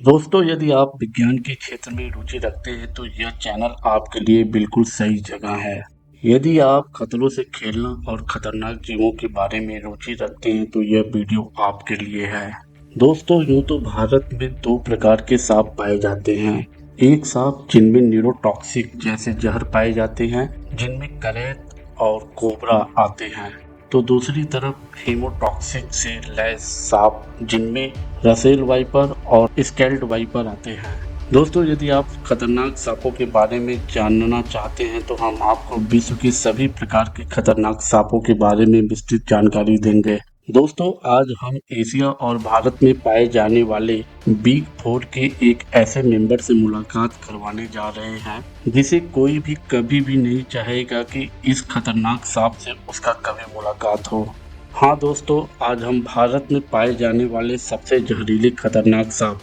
दोस्तों, यदि आप विज्ञान के क्षेत्र में रुचि रखते हैं तो यह चैनल आपके लिए बिल्कुल सही जगह है। यदि आप खतरों से खेलना और खतरनाक जीवों के बारे में रुचि रखते हैं तो यह वीडियो आपके लिए है। दोस्तों, यूं तो भारत में दो प्रकार के सांप पाए जाते हैं। एक सांप जिनमें न्यूरोटॉक्सिक जैसे जहर पाए जाते हैं, जिनमें करैत और कोबरा आते हैं। तो दूसरी तरफ हेमोटॉक्सिक से लैस सांप जिनमें रसेल वाइपर और स्केल्ड वाइपर आते हैं। दोस्तों, यदि आप खतरनाक सांपों के बारे में जानना चाहते हैं तो हम आपको विश्व के सभी प्रकार के खतरनाक सांपों के बारे में विस्तृत जानकारी देंगे। दोस्तों, आज हम एशिया और भारत में पाए जाने वाले बिग फोर के एक ऐसे मेंबर से मुलाकात करवाने जा रहे हैं जिसे कोई भी कभी भी नहीं चाहेगा कि इस खतरनाक सांप से उसका कभी मुलाकात हो। हाँ दोस्तों, आज हम भारत में पाए जाने वाले सबसे जहरीले खतरनाक सांप,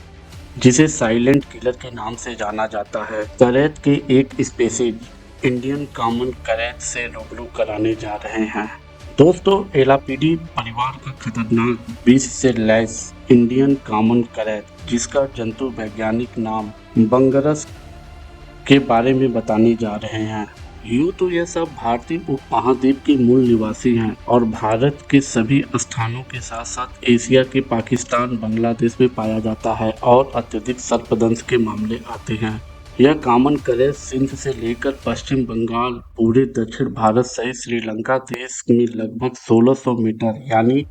जिसे साइलेंट किलर के नाम से जाना जाता है, करैत के एक स्पेसीज इंडियन कॉमन करैत से रूबरू कराने जा रहे हैं। दोस्तों, एलापीडी परिवार का खतरनाक विष से लैस इंडियन कॉमन करैत, जिसका जंतु वैज्ञानिक नाम बंगरस के बारे में बताने जा रहे हैं। यूं तो यह सब भारतीय उपमहाद्वीप के मूल निवासी हैं और भारत के सभी स्थानों के साथ साथ एशिया के पाकिस्तान, बांग्लादेश में पाया जाता है और अत्यधिक सर्पदंश के मामले आते हैं। यह कॉमन करैत सिंध से लेकर पश्चिम बंगाल, पूरे दक्षिण भारत सहित श्रीलंका देश में लगभग 1600 मीटर यानी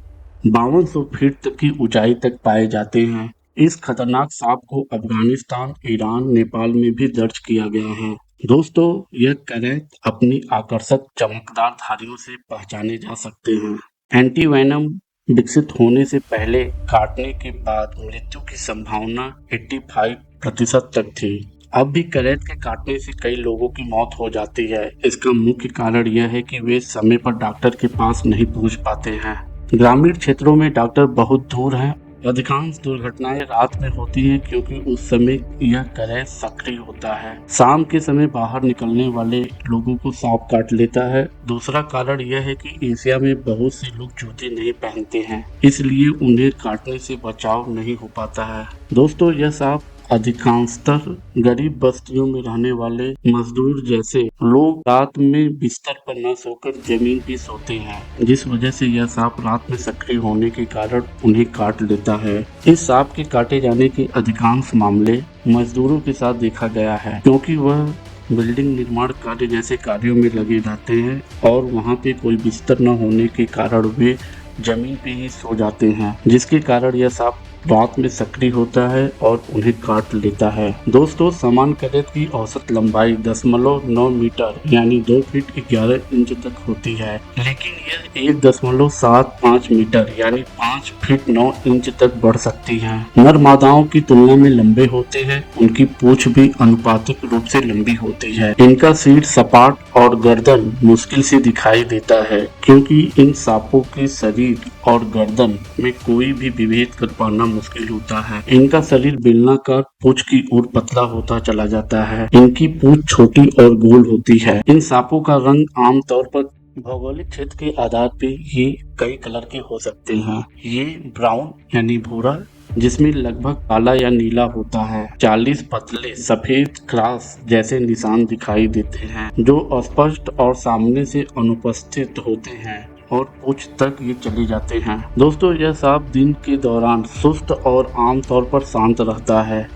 5200 फीट तक की ऊंचाई तक पाए जाते हैं। इस खतरनाक सांप को अफगानिस्तान, ईरान, नेपाल में भी दर्ज किया गया है। दोस्तों, यह करैत अपनी आकर्षक चमकदार धारियों से पहचाने जा सकते हैं। एंटीवेनम विकसित होने से पहले काटने के बाद मृत्यु की संभावना 85% तक थी। अब भी करैत के काटने से कई लोगों की मौत हो जाती है। इसका मुख्य कारण यह है कि वे समय पर डॉक्टर के पास नहीं पहुंच पाते हैं। ग्रामीण क्षेत्रों में डॉक्टर बहुत दूर हैं। अधिकांश दुर्घटनाएं रात में होती हैं क्योंकि उस समय यह करैत सक्रिय होता है। शाम के समय बाहर निकलने वाले लोगों को सांप काट लेता है। दूसरा कारण यह है कि एशिया में बहुत से लोग जूते नहीं पहनते हैं, इसलिए उन्हें काटने से बचाव नहीं हो पाता है। दोस्तों, यह सांप अधिकांशतः गरीब बस्तियों में रहने वाले मजदूर जैसे लोग रात में बिस्तर पर न सोकर जमीन पर सोते हैं, जिस वजह से यह सांप रात में सक्रिय होने के कारण उन्हें काट लेता है। इस सांप के काटे जाने के अधिकांश मामले मजदूरों के साथ देखा गया है, क्योंकि वह बिल्डिंग निर्माण कार्य जैसे कार्यों में लगे रहते हैं और वहां पे कोई बिस्तर न होने के कारण वे जमीन पे ही सो जाते हैं, जिसके कारण यह सांप रात में सक्रिय होता है और उन्हें काट लेता है। दोस्तों, सामान्य करैत की औसत लंबाई 0.9 मीटर यानी 2 फीट 11 इंच तक होती है, लेकिन यह 1.75 मीटर यानी 5 फीट 9 इंच तक बढ़ सकती है। नर मादाओं की तुलना में लंबे होते हैं। उनकी पूंछ भी अनुपातिक रूप से लंबी होती है। इनका सिर सपाट और गर्दन मुश्किल से दिखाई देता है, क्योंकि इन सांपों के शरीर और गर्दन में कोई भी विभेद कर पाना मुश्किल होता है। इनका शरीर बेलनाकार पूंछ की ओर पतला होता चला जाता है। इनकी पूंछ छोटी और गोल होती है। इन सांपों का रंग आमतौर पर भौगोलिक क्षेत्र के आधार पे ये कई कलर के हो सकते हैं। ये ब्राउन यानी भूरा, जिसमें लगभग काला या नीला होता है। 40 पतले सफेद क्रॉस जैसे निशान दिखाई देते हैं, जो अस्पष्ट और सामने से अनुपस्थित होते हैं और पूंछ तक ये चले जाते हैं। दोस्तों, यह सांप दिन के दौरान सुस्त और आमतौर पर शांत रहता है।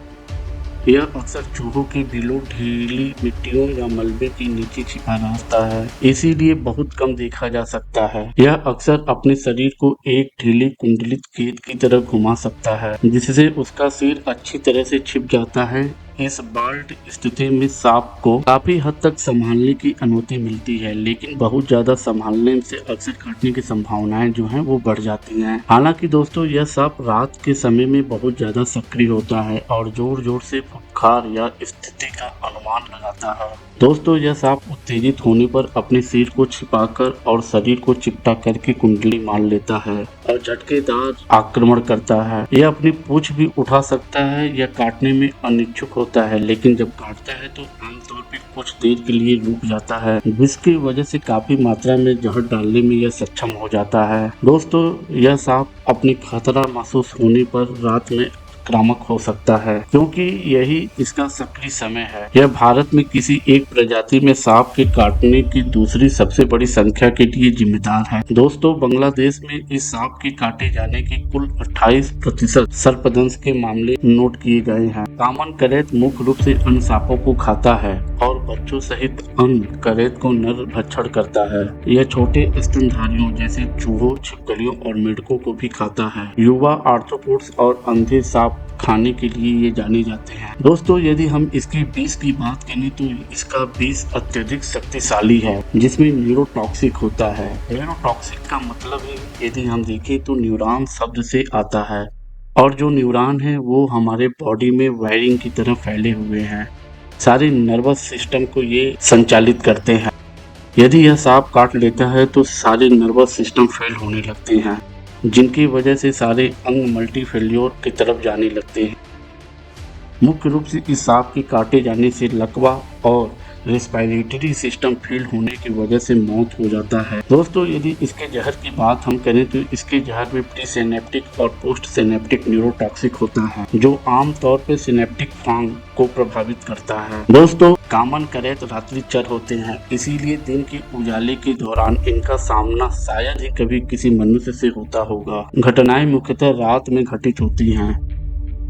यह अक्सर चूहों के बिलों, ढीली मिट्टियों या मलबे के नीचे छिपा रहता है, इसीलिए बहुत कम देखा जा सकता है। यह अक्सर अपने शरीर को एक ढीली कुंडलित गेंद की तरह घुमा सकता है, जिससे उसका सिर अच्छी तरह से छिप जाता है। इस बाल्ट स्थिति में सांप को काफी हद तक संभालने की अनुमति मिलती है, लेकिन बहुत ज्यादा संभालने से अक्सर काटने की संभावनाएं जो हैं वो बढ़ जाती हैं। हालांकि दोस्तों, यह सांप रात के समय में बहुत ज्यादा सक्रिय होता है और जोर जोर से फुफकार या स्थिति का अनुमान लगाता है। दोस्तों, यह सांप उत्तेजित होने पर अपने सिर को छिपाकर और शरीर को चिपटा करके कुंडली मार लेता है और झटकेदार आक्रमण करता है। यह अपनी पूंछ भी उठा सकता है या काटने में अनिच्छुक होता है, लेकिन जब काटता है तो आमतौर पर कुछ देर के लिए रुक जाता है, जिसकी वजह से काफी मात्रा में जहर डालने में यह सक्षम हो जाता है। दोस्तों, यह सांप अपनी खतरा महसूस होने पर रात में संक्रामक हो सकता है, क्योंकि यही इसका सक्रिय समय है। यह भारत में किसी एक प्रजाति में सांप के काटने की दूसरी सबसे बड़ी संख्या के लिए जिम्मेदार है। दोस्तों, बांग्लादेश में इस सांप के काटे जाने की कुल 28% सर्पदंश के मामले नोट किए गए हैं। कॉमन करैत मुख्य रूप से अन्य सांपों को खाता है और बच्चों सहित अन्य करैत को नर भक्षण करता है। यह छोटे स्तनधारियों जैसे चूहों, छिपकलियों और मेढकों को भी खाता है। युवा आर्थ्रोपोड्स और अंधे सांप खाने के लिए ये जाने जाते हैं। दोस्तों, यदि हम इसके विष की बात करें तो इसका विष अत्यधिक शक्तिशाली है, जिसमें न्यूरोटॉक्सिक होता है। न्यूरोटॉक्सिक का मतलब है, यदि हम देखें तो न्यूरॉन शब्द से आता है, और जो न्यूरॉन है वो हमारे बॉडी में वायरिंग की तरह फैले हुए हैं। सारे नर्वस सिस्टम को ये संचालित करते हैं। यदि यह सांप काट लेता है तो सारे नर्वस सिस्टम फेल होने लगते हैं, जिनकी वजह से सारे अंग मल्टी फेल्योर की तरफ जाने लगते हैं। मुख्य रूप से इस सांप के काटे जाने से लकवा और रेस्पिरेटरी सिस्टम फेल होने की वजह से मौत हो जाता है। दोस्तों, यदि इसके जहर की बात हम करें तो इसके जहर में प्री सिनेप्टिक और पोस्ट सिनेप्टिक न्यूरोटॉक्सिक होता है, जो आमतौर पर सिनेप्टिक फांग को प्रभावित करता है। दोस्तों, कॉमन करैत रात्रिचर होते हैं, इसीलिए दिन के उजाले के दौरान इनका सामना शायद ही कभी किसी मनुष्य से होता होगा। घटनाएं मुख्यतः रात में घटित होती हैं।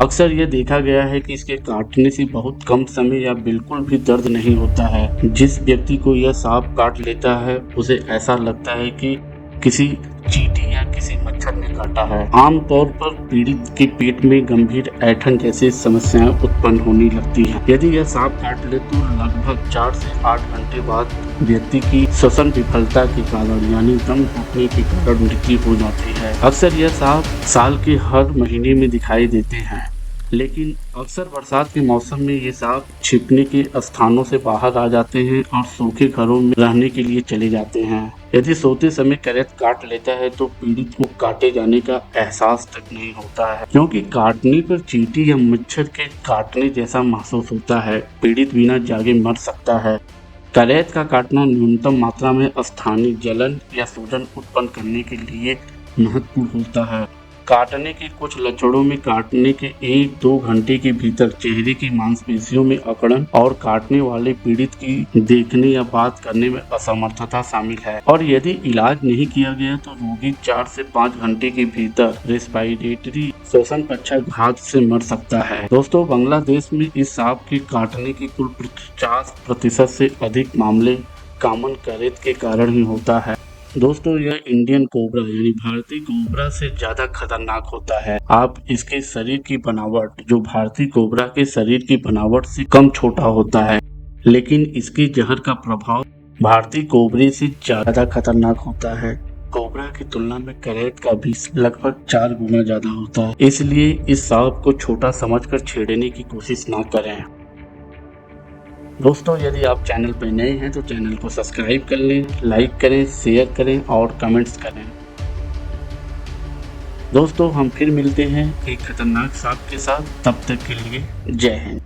अक्सर यह देखा गया है कि इसके काटने से बहुत कम समय या बिल्कुल भी दर्द नहीं होता है। जिस व्यक्ति को यह सांप काट लेता है उसे ऐसा लगता है कि किसी चींटी या किसी मच्छर ने काटा है। आमतौर पर पीड़ित के पेट में गंभीर ऐंठन जैसी समस्याएं उत्पन्न होने लगती हैं। यदि यह सांप काट ले तो लगभग 4 से 8 घंटे बाद व्यक्ति की श्वसन विफलता के कारण यानी दम घुटने के कारण मृत्यु हो जाती है। अक्सर यह सांप साल के हर महीने में दिखाई देते हैं, लेकिन अक्सर बरसात के मौसम में ये सांप छिपने के स्थानों से बाहर आ जाते हैं और सूखे घरों में रहने के लिए चले जाते हैं। यदि सोते समय करैत काट लेता है तो पीड़ित को काटे जाने का एहसास तक नहीं होता है, क्योंकि काटने पर चींटी या मच्छर के काटने जैसा महसूस होता है। पीड़ित बिना जागे मर सकता है। करैत का काटना न्यूनतम मात्रा में स्थानीय जलन या सूजन उत्पन्न करने के लिए महत्वपूर्ण होता है। काटने के कुछ लक्षणों में काटने के 1-2 घंटे के भीतर चेहरे की मांसपेशियों में अकड़न और काटने वाले पीड़ित की देखने या बात करने में असमर्थता शामिल है। और यदि इलाज नहीं किया गया तो रोगी 4 से 5 घंटे के भीतर रेस्पिरेटरी श्वसन पक्षाघात से मर सकता है। दोस्तों, बांग्लादेश में इस सांप के काटने के कुल 50% से अधिक मामले कॉमन करैत के कारण ही होता है। दोस्तों, यह इंडियन कोबरा यानी भारतीय कोबरा से ज्यादा खतरनाक होता है। आप इसके शरीर की बनावट जो भारतीय कोबरा के शरीर की बनावट से कम छोटा होता है, लेकिन इसके जहर का प्रभाव भारतीय कोबरे से ज्यादा खतरनाक होता है। कोबरा की तुलना में करैत का विष लगभग 4 गुना ज्यादा होता है, इसलिए इस सांप को छोटा समझकर छेड़ने की कोशिश ना करें। दोस्तों, यदि आप चैनल पर नए हैं तो चैनल को सब्सक्राइब कर लें, लाइक करें, शेयर करें और कमेंट्स करें। दोस्तों, हम फिर मिलते हैं एक खतरनाक सांप के साथ। तब तक के लिए जय हिंद।